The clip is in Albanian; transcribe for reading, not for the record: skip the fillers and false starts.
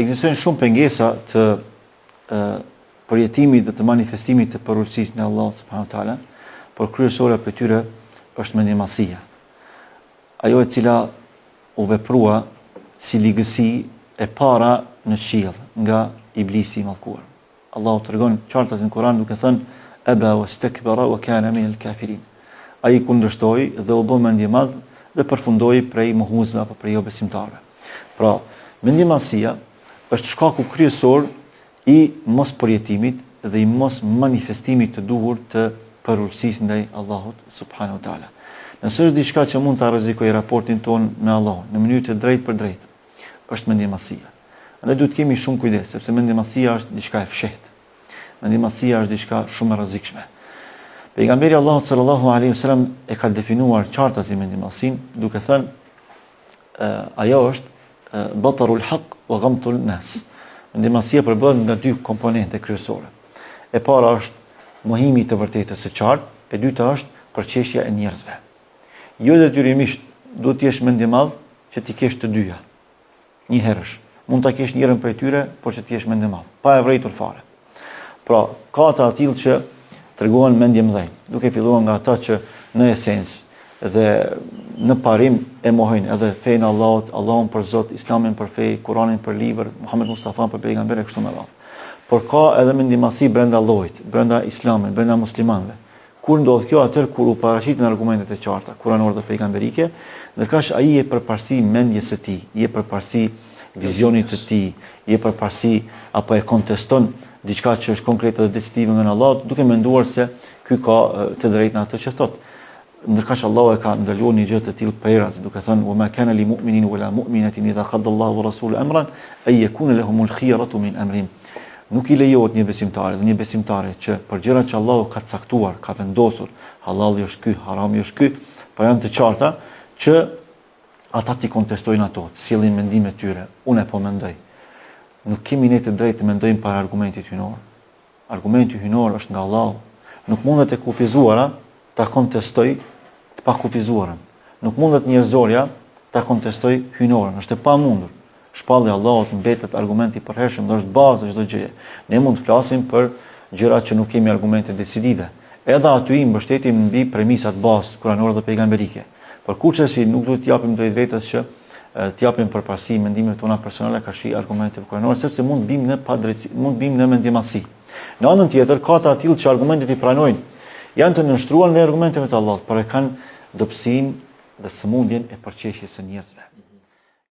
ekzistojnë shumë pengesa të përjetimit dhe të manifestimit të përurësisë në Allah subhanahu wa taala, por kryesore për tyre është mendjemasia. Ajo e cila u veprua si ligësi e para në qiell nga iblisi i mallkuar. Allahu tregon qartë në Kur'an duke thënë aba wastakbara wa kana min al-kafirin. Ai kundërshtoi dhe u bë mendje madh dhe përfundoi prej mohuesve apo prej jo besimtarëve. Pra, mendjemasia është shkaku kryesor i mos përjetimit dhe i mos manifestimit të duhur të përurësisë ndaj Allahut subhanahu wa taala. Nëse është diçka që mund ta rrezikojë raportin ton me Allahun në mënyrë të drejtë për drejtë, është mendjemasia. Ne duhet kemi shumë kujdes, sepse mendjemasia është diçka e fshehtë. Mendjemasia është diçka shumë e rrezikshme. Pejgamberi Allahut sallallahu alaihi wasallam e ka definuar qartazi mendjemasin duke thënë ajo është batarul haq wa ghamtul nas. Mendjemasia përbëhet nga dy komponente kryesore. E para është mohimi të vërtetës së qartë, e dyta është përqeshja e njerëzve. Jo detyrimisht duhet të jesh mendje madh që ti kesh të dyja. Një herësh. Mund ta kesh njërin prej tyre, por që ti jesh mendje madh, pa e vërejtur fare. Pra, ka ata tillë që tregojnë mendje mëdhenj, duke filluar nga ata që në esencë dhe në parim e mohojnë edhe fenë Allahut, Allahun për Zot, Islamin për fe, Kur'anin për libër, Muhammed Mustafa për pejgamber e kështu me radhë. Por ka edhe mendjemasi brenda llojit, brenda Islamit, brenda muslimanëve. Kur ndodh kjo atëherë kur u paraqiten argumentet e qarta, kuranore dhe pejgamberike, ndërkësh ai e përparësi mendjes së tij, i e përparësi vizionit të tij, i e përparësi apo e konteston diçka që është konkrete dhe decisive nga Allahu, duke menduar se ky ka të drejtë në atë që thotë. Ndërkësh Allahu e ka ndaluar një gjë të tillë peras, duke thënë wa ma kana li mu'minin wala mu'minatin idha qada Allahu wa rasuluhu amran ay yakuna lahumul khiyaratu min amrihim. Nuk i lejohet një besimtare dhe një besimtare që për gjërat që Allahu ka caktuar, ka vendosur, halali është ky, harami është ky, por janë të qarta që ata ti kontestojnë ato, sjellin mendimet tyre. Unë po mendoj. Nuk kemi ne të drejtë të mendojmë para argumentit hynor. Argumenti hynor është nga Allahu. Nuk mundet e kufizuara ta kontestoj të pa kufizuarën. Nuk mundet njerëzorja ta kontestoj hynorën. Është e pamundur. Shpallja Allahut mbetet argumenti i përhershëm, dhe është baza çdo gjëje. Ne mund të flasim për gjëra që nuk kemi argumente decisive. Edhe aty i mbështetim mbi premisat bazë kuranore dhe pejgamberike. Por kurçesi nuk duhet t'i japim drejt vetes që t'i japim përparësi mendimeve tona personale ka shi argumente kuranore, sepse mund bim në padrejtësi, mund bim në mendjemasi. Në anën tjetër ka ata tillë që argumentet i pranojnë, janë të nënshtruar në argumenteve të Allahut, por e kanë dobësinë dhe sëmundjen e përqeshjes së njerëzve.